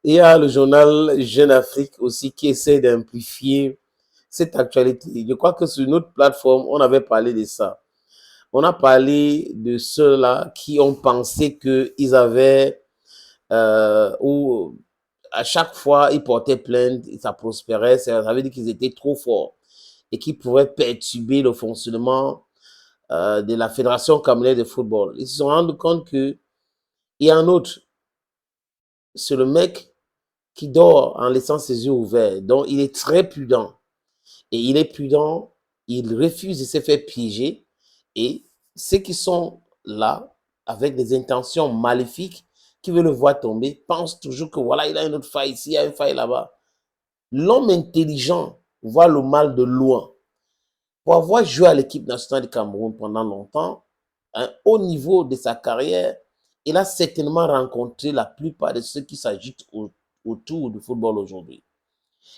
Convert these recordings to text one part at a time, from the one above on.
Il y a le journal Jeune Afrique aussi qui essaie d'amplifier cette actualité. Je crois que sur notre plateforme, on avait parlé de ça. On a parlé de ceux-là qui ont pensé qu'ils avaient, ou à chaque fois, ils portaient plainte, ça prospérait, ça veut dire qu'ils étaient trop forts et qui pouvaient perturber le fonctionnement de la Fédération camerounaise de football. Ils se sont rendus compte qu'il y a un autre, c'est le mec qui dort en laissant ses yeux ouverts. Donc, il est très prudent. Et il est prudent, il refuse de se faire piéger. Et ceux qui sont là, avec des intentions maléfiques, qui veulent le voir tomber, pensent toujours que voilà, il a une autre faille ici, il y a une faille là-bas. L'homme intelligent voit le mal de loin. Pour avoir joué à l'équipe nationale du Cameroun pendant longtemps, hein, au niveau de sa carrière, il a certainement rencontré la plupart de ceux qui s'agitent autour du football aujourd'hui.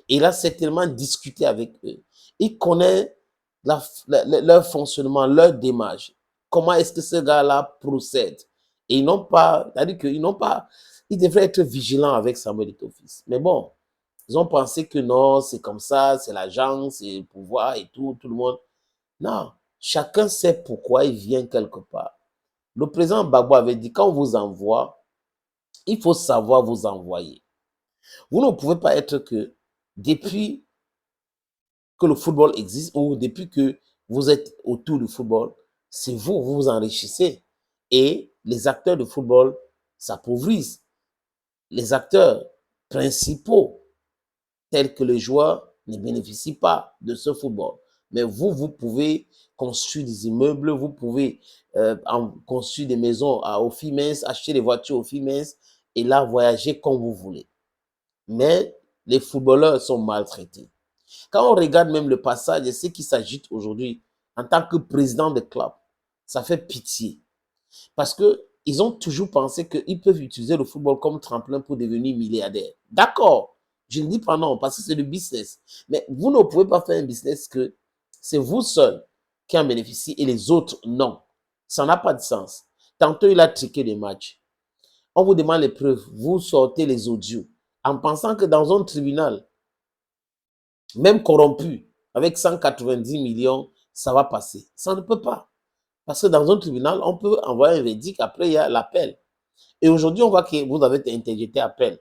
Il a certainement discuté avec eux. Il connaît leur fonctionnement, leur démarche. Comment est-ce que ce gars-là procède? Et ils n'ont pas, c'est-à-dire qu'ils n'ont pas, ils devraient être vigilants avec Samuel Eto'o-Fils. Mais bon, ils ont pensé que non, c'est comme ça, c'est l'agence, c'est le pouvoir et tout le monde. Non, chacun sait pourquoi il vient quelque part. Le président Gbagbo avait dit, quand on vous envoie, il faut savoir vous envoyer. Vous ne pouvez pas être que depuis que le football existe ou depuis que vous êtes autour du football, c'est vous, vous vous enrichissez. Et les acteurs de football s'appauvrissent. Les acteurs principaux, tels que les joueurs, ne bénéficient pas de ce football. Mais vous, vous pouvez construire des immeubles, vous pouvez construire des maisons à Ofimens, acheter des voitures Ofimens et là, voyager comme vous voulez. Mais les footballeurs sont maltraités. Quand on regarde même le passage de ceux qui s'agitent aujourd'hui en tant que président de club, ça fait pitié. Parce qu'ils ont toujours pensé qu'ils peuvent utiliser le football comme tremplin pour devenir milliardaire. D'accord, je ne dis pas non, parce que c'est du business. Mais vous ne pouvez pas faire un business que c'est vous seul qui en bénéficie et les autres non. Ça n'a pas de sens. Tantôt, il a triqué des matchs. On vous demande les preuves, vous sortez les audios en pensant que dans un tribunal, même corrompu, avec 190 millions, ça va passer. Ça ne peut pas. Parce que dans un tribunal, on peut envoyer un verdict, après il y a l'appel. Et aujourd'hui, on voit que vous avez interjeté appel.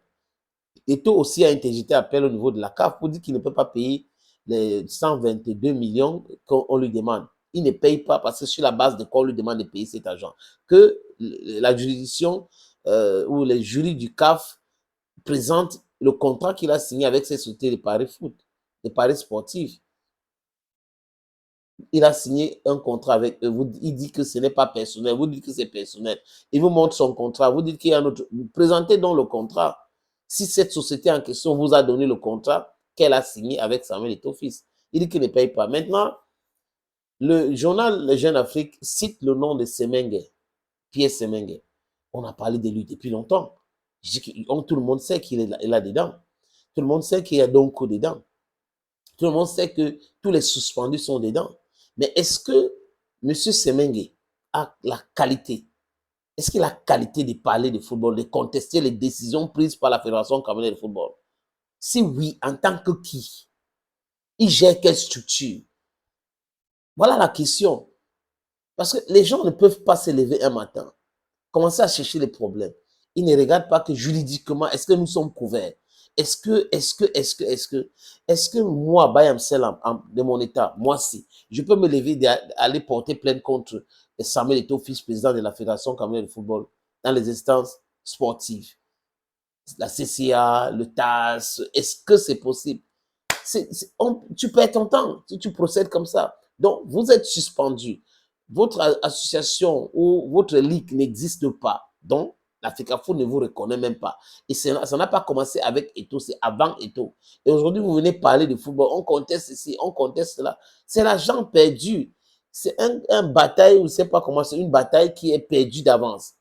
Eto aussi a interjeté appel au niveau de la CAF pour dire qu'il ne peut pas payer les 122 millions qu'on lui demande. Il ne paye pas parce que sur la base de quoi on lui demande de payer cet argent. Que la juridiction ou les jurys du CAF présentent le contrat qu'il a signé avec ses sociétés de paris foot, de paris sportifs. Il a signé un contrat avec eux. Il dit que ce n'est pas personnel. Vous dites que c'est personnel. Il vous montre son contrat. Vous dites qu'il y a un autre. Vous présentez donc le contrat. Si cette société en question vous a donné le contrat qu'elle a signé avec Samuel Eto'o-Fils, il dit qu'il ne paye pas. Maintenant, le journal Le Jeune Afrique cite le nom de Semengue, Pierre Semengue. On a parlé de lui depuis longtemps. Je dis que tout le monde sait qu'il est là-dedans. Tout le monde sait qu'il y a Donko dedans. Tout le monde sait que tous les suspendus sont dedans. Mais est-ce que M. Semengue a la qualité? Est-ce qu'il a la qualité de parler de football, de contester les décisions prises par la Fédération camerounaise de football? Si oui, en tant que qui? Il gère quelle structure? Voilà la question. Parce que les gens ne peuvent pas se lever un matin, commencer à chercher les problèmes. Ils ne regardent pas que juridiquement, est-ce que nous sommes couverts? Est-ce que moi, Bayam Selam, de mon état, moi si, je peux me lever d'aller porter plainte contre Samuel Eto'o-Fils, président de la Fédération camerounaise de football, dans les instances sportives, la CCA, le TAS, est-ce que c'est possible? Tu perds ton temps si tu procèdes comme ça. Donc, vous êtes suspendu. Votre association ou votre ligue n'existe pas. Donc, la FECAFO ne vous reconnaît même pas. Et ça n'a pas commencé avec Eto'o, c'est avant Eto'o. Et aujourd'hui, vous venez parler de football. On conteste ici, on conteste là. C'est l'argent perdu. C'est un bataille, ou je ne sais pas comment, c'est une bataille qui est perdue d'avance.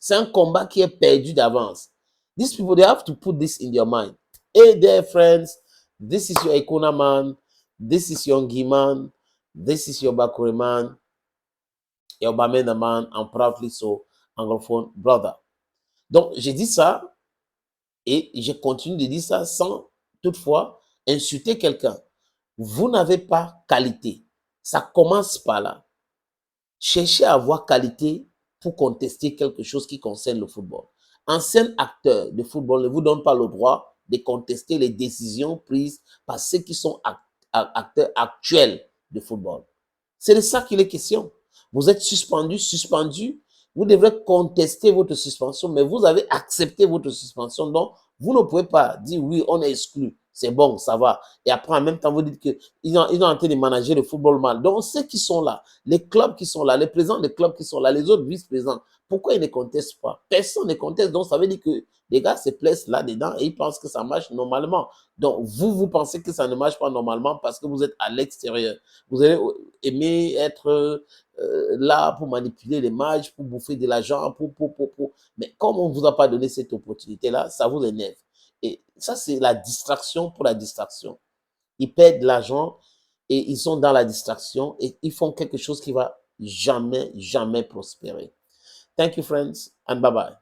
C'est un combat qui est perdu d'avance. These people, they have to put this in their mind. Hey there, friends. This is your Ikona man. This is your Ngi man. This is your Bakure man. Your Bamenda man. I'm proudly so. anglophone brother. Donc, j'ai dit ça et je continue de dire ça sans toutefois insulter quelqu'un. Vous n'avez pas qualité. Ça commence par là. Cherchez à avoir qualité pour contester quelque chose qui concerne le football. Ancien acteur de football ne vous donne pas le droit de contester les décisions prises par ceux qui sont acteurs actuels de football. C'est de ça qu'il est question. Vous êtes suspendu. Vous devrez contester votre suspension, mais vous avez accepté votre suspension. Donc, vous ne pouvez pas dire oui, on est exclu. C'est bon, ça va. Et après, en même temps, vous dites qu'ils ont en train de manager le football mal. Donc, ceux qui sont là, les clubs qui sont là, les présidents des clubs qui sont là, les autres vice-présidents, pourquoi ils ne contestent pas? Personne ne conteste. Donc, ça veut dire que les gars se plaisent là-dedans et ils pensent que ça marche normalement. Donc, vous pensez que ça ne marche pas normalement parce que vous êtes à l'extérieur. Vous allez aimer être là pour manipuler les matchs, pour bouffer de l'argent, pour. Mais comme on ne vous a pas donné cette opportunité-là, ça vous énerve. Et ça, c'est la distraction pour la distraction. Ils perdent de l'argent et ils sont dans la distraction et ils font quelque chose qui va jamais, jamais prospérer. Thank you, friends, and bye-bye.